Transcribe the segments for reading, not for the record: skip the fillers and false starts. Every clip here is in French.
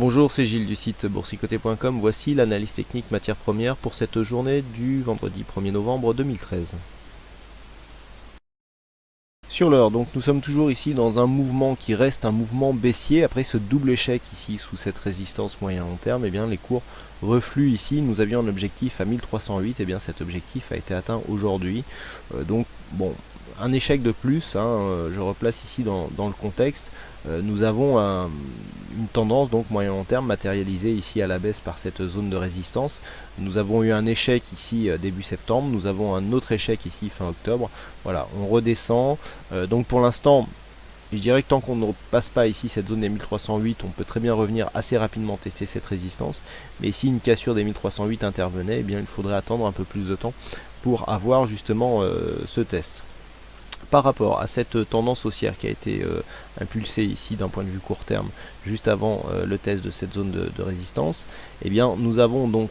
Bonjour, c'est Gilles du site boursicoté.com. Voici l'analyse technique matières premières pour cette journée du vendredi 1er novembre 2013. Sur l'heure, donc nous sommes toujours ici dans un mouvement qui reste un mouvement baissier. Après ce double échec ici sous cette résistance moyen-long terme, bien les cours refluent ici. Nous avions un objectif à 1308, et bien cet objectif a été atteint aujourd'hui. Donc bon, un échec de plus, je replace ici dans le contexte. Nous avons une tendance donc moyen-long terme matérialisée ici à la baisse par cette zone de résistance. Nous avons eu un échec ici début septembre, nous avons un autre échec ici fin octobre. Voilà, on redescend. Donc pour l'instant, je dirais que tant qu'on ne passe pas ici cette zone des 1308, on peut très bien revenir assez rapidement tester cette résistance. Mais si une cassure des 1308 intervenait, bien il faudrait attendre un peu plus de temps pour avoir justement ce test. Par rapport à cette tendance haussière qui a été impulsée ici d'un point de vue court terme juste avant le test de cette zone de résistance, nous avons donc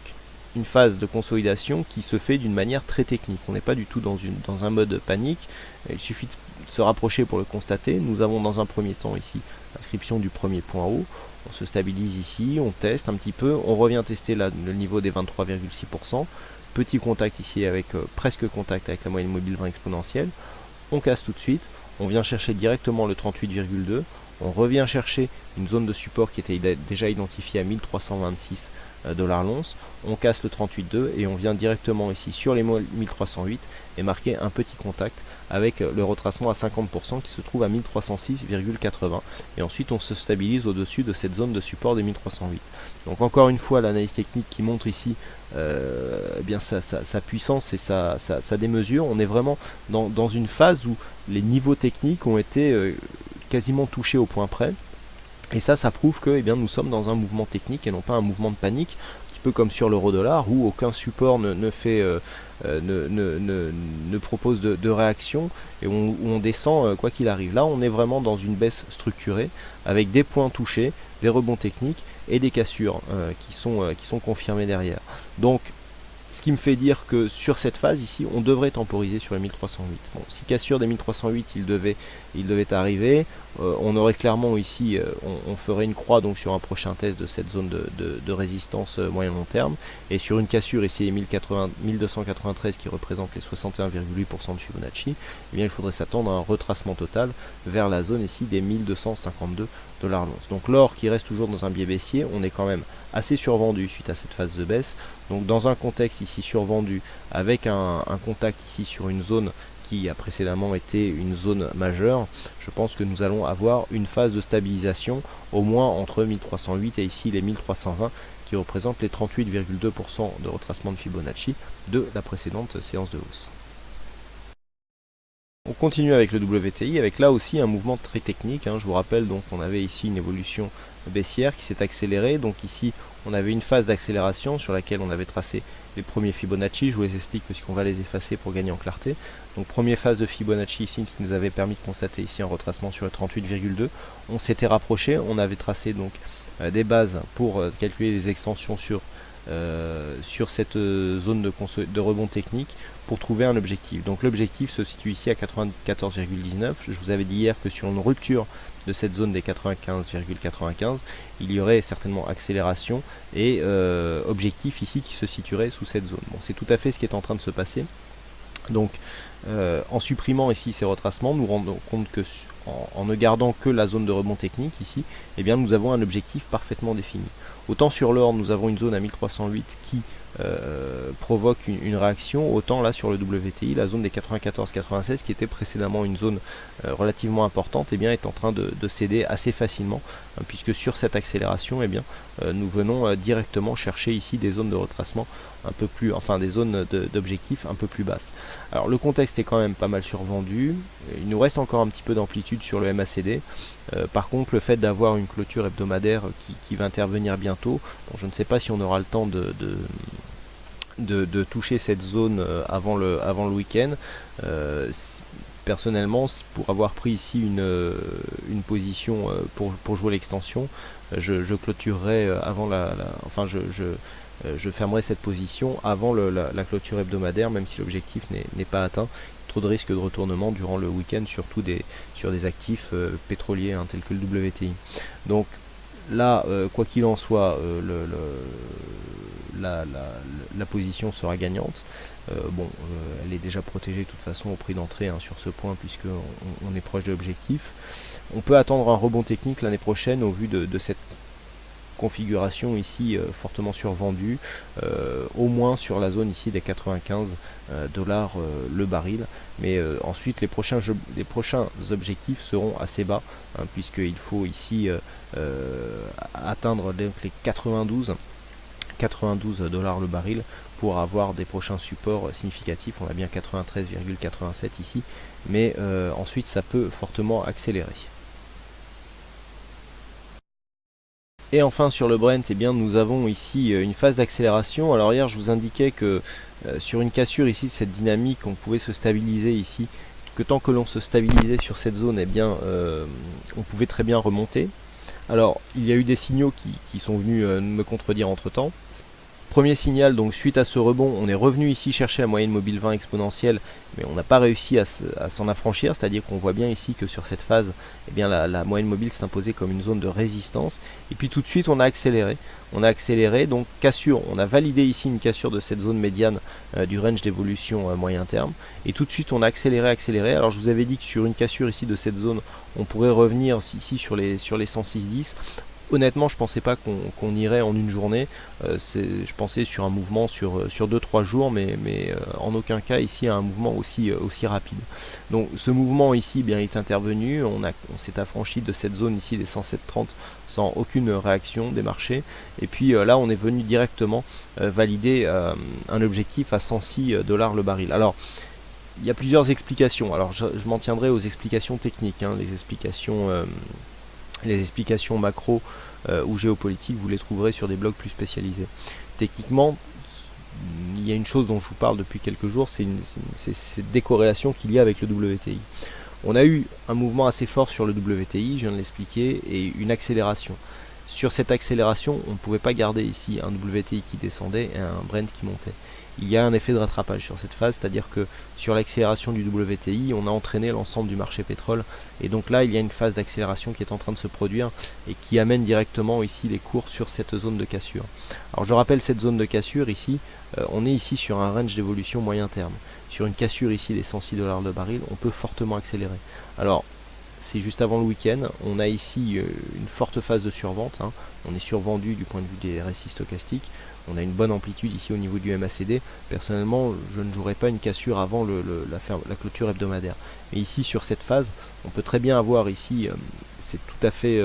une phase de consolidation qui se fait d'une manière très technique. On n'est pas du tout dans un mode panique, il suffit de se rapprocher pour le constater. Nous avons dans un premier temps ici l'inscription du premier point haut, on se stabilise ici, on teste un petit peu, on revient tester là, le niveau des 23,6%, petit contact ici avec presque contact avec la moyenne mobile 20 exponentielle. On casse tout de suite, on vient chercher directement le 38,2, on revient chercher une zone de support qui était déjà identifiée à 1326 $ l'once, on casse le 38,2 et on vient directement ici sur les 1308 et marquer un petit contact avec le retracement à 50% qui se trouve à 1306,80 et ensuite on se stabilise au-dessus de cette zone de support des 1308. Donc encore une fois l'analyse technique qui montre ici sa puissance et sa démesure. On est vraiment dans une phase où les niveaux techniques ont été quasiment touchés au point près. Et ça prouve que nous sommes dans un mouvement technique et non pas un mouvement de panique, un petit peu comme sur l'euro-dollar où aucun support ne propose de réaction et où on descend quoi qu'il arrive. Là, on est vraiment dans une baisse structurée avec des points touchés, des rebonds techniques et des cassures qui sont confirmées derrière. Donc, ce qui me fait dire que sur cette phase ici, on devrait temporiser sur les 1308. Bon, si cassure des 1308 il devait arriver, on aurait clairement ici, on ferait une croix donc sur un prochain test de cette zone de résistance moyen-long terme. Et sur une cassure ici, les 1293 qui représente les 61,8% de Fibonacci, il faudrait s'attendre à un retracement total vers la zone ici des 1252 $ l'once. Donc l'or qui reste toujours dans un biais baissier, on est quand même assez survendu suite à cette phase de baisse. Donc dans un contexte ici survendu avec un contact ici sur une zone qui a précédemment été une zone majeure, je pense que nous allons avoir une phase de stabilisation au moins entre 1308 et ici les 1320 qui représentent les 38,2% de retracement de Fibonacci de la précédente séance de hausse. On continue avec le WTI, avec là aussi un mouvement très technique. Je vous rappelle donc qu'on avait ici une évolution baissière qui s'est accélérée. Donc ici on avait une phase d'accélération sur laquelle on avait tracé les premiers Fibonacci. Je vous les explique puisqu'on va les effacer pour gagner en clarté. Donc première phase de Fibonacci ici qui nous avait permis de constater ici un retracement sur le 38,2. On s'était rapproché, on avait tracé donc des bases pour calculer les extensions sur cette zone de rebond technique pour trouver un objectif. Donc l'objectif se situe ici à 94,19. Je vous avais dit hier que sur une rupture de cette zone des 95,95, il y aurait certainement accélération et objectif ici qui se situerait sous cette zone. Bon, c'est tout à fait ce qui est en train de se passer. Donc en supprimant ici ces retracements, nous rendons compte que en ne gardant que la zone de rebond technique ici, nous avons un objectif parfaitement défini. Autant sur l'or, nous avons une zone à 1308 qui provoque une réaction, autant là sur le WTI, la zone des 94-96 qui était précédemment une zone relativement importante, est en train de céder assez facilement, puisque sur cette accélération, nous venons directement chercher ici des zones de retracement un peu plus, enfin des zones d'objectifs un peu plus basses. Alors le contexte est quand même pas mal survendu, il nous reste encore un petit peu d'amplitude sur le MACD. Par contre, le fait d'avoir une clôture hebdomadaire qui va intervenir bientôt, bon, je ne sais pas si on aura le temps de toucher cette zone avant le week-end. Personnellement, pour avoir pris ici une position pour jouer l'extension, je clôturerai avant je fermerai cette position avant la clôture hebdomadaire, même si l'objectif n'est pas atteint. Trop de risques de retournement durant le week-end, surtout sur des actifs pétroliers tels que le WTI. Donc là, quoi qu'il en soit, la position sera gagnante. Elle est déjà protégée de toute façon au prix d'entrée sur ce point, puisque on est proche de l'objectif. On peut attendre un rebond technique l'année prochaine au vu de cette configuration ici fortement survendue, au moins sur la zone ici des 95 dollars le baril. Mais ensuite les prochains objectifs seront assez bas, puisqu'il faut ici atteindre donc les 92 dollars le baril pour avoir des prochains supports significatifs. On a bien 93,87 ici, mais ensuite ça peut fortement accélérer. Et enfin sur le Brent, eh bien, nous avons ici une phase d'accélération. Alors hier je vous indiquais que sur une cassure ici de cette dynamique, on pouvait se stabiliser ici, que tant que l'on se stabilisait sur cette zone, eh bien, on pouvait très bien remonter. Alors il y a eu des signaux qui sont venus me contredire entre temps. Premier signal, donc suite à ce rebond, on est revenu ici chercher la moyenne mobile 20 exponentielle, mais on n'a pas réussi à s'en affranchir, c'est-à-dire qu'on voit bien ici que sur cette phase, eh bien la moyenne mobile s'est imposée comme une zone de résistance, et puis tout de suite on a accéléré. Donc cassure, on a validé ici une cassure de cette zone médiane du range d'évolution moyen terme, et tout de suite on a accéléré. Alors je vous avais dit que sur une cassure ici de cette zone, on pourrait revenir ici sur les 106,10. Honnêtement, je pensais pas qu'on irait en une journée. Je pensais sur un mouvement sur 2-3 jours, mais en aucun cas ici un mouvement aussi rapide. Donc ce mouvement ici bien est intervenu. On s'est affranchi de cette zone ici des 107,30 sans aucune réaction des marchés. Et puis là, on est venu directement valider un objectif à 106 dollars le baril. Alors il y a plusieurs explications. Alors je m'en tiendrai aux explications techniques, les explications macro ou géopolitiques, vous les trouverez sur des blogs plus spécialisés. Techniquement, il y a une chose dont je vous parle depuis quelques jours, c'est cette décorrélation qu'il y a avec le WTI. On a eu un mouvement assez fort sur le WTI, je viens de l'expliquer, et une accélération. Sur cette accélération, on ne pouvait pas garder ici un WTI qui descendait et un Brent qui montait. Il y a un effet de rattrapage sur cette phase, c'est-à-dire que sur l'accélération du WTI, on a entraîné l'ensemble du marché pétrole, et donc là il y a une phase d'accélération qui est en train de se produire et qui amène directement ici les cours sur cette zone de cassure. Alors je rappelle cette zone de cassure ici, on est ici sur un range d'évolution moyen terme. Sur une cassure ici des 106 dollars le baril, on peut fortement accélérer. Alors c'est juste avant le week-end, on a ici une forte phase de survente, on est survendu du point de vue des récits stochastiques, on a une bonne amplitude ici au niveau du MACD. Personnellement, je ne jouerai pas une cassure avant la clôture hebdomadaire. Mais ici, sur cette phase, on peut très bien avoir ici, c'est tout à fait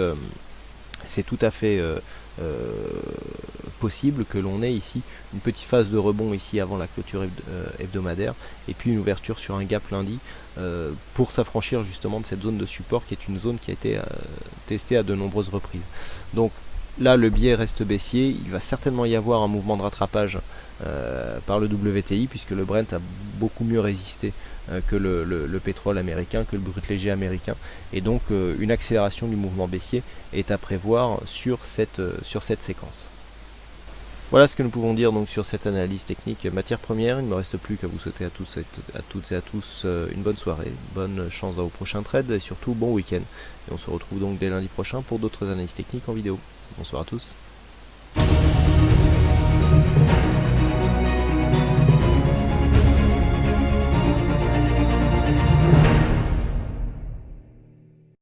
possible que l'on ait ici une petite phase de rebond ici avant la clôture hebdomadaire, et puis une ouverture sur un gap lundi pour s'affranchir justement de cette zone de support qui est une zone qui a été testée à de nombreuses reprises. Donc là le biais reste baissier, il va certainement y avoir un mouvement de rattrapage par le WTI, puisque le Brent a beaucoup mieux résisté que le pétrole américain, que le brut léger américain, et donc une accélération du mouvement baissier est à prévoir sur cette séquence. Voilà ce que nous pouvons dire donc sur cette analyse technique matière première. Il ne me reste plus qu'à vous souhaiter à toutes et à tous une bonne soirée, bonne chance dans vos prochains trades et surtout bon week-end. Et on se retrouve donc dès lundi prochain pour d'autres analyses techniques en vidéo. Bonsoir à tous.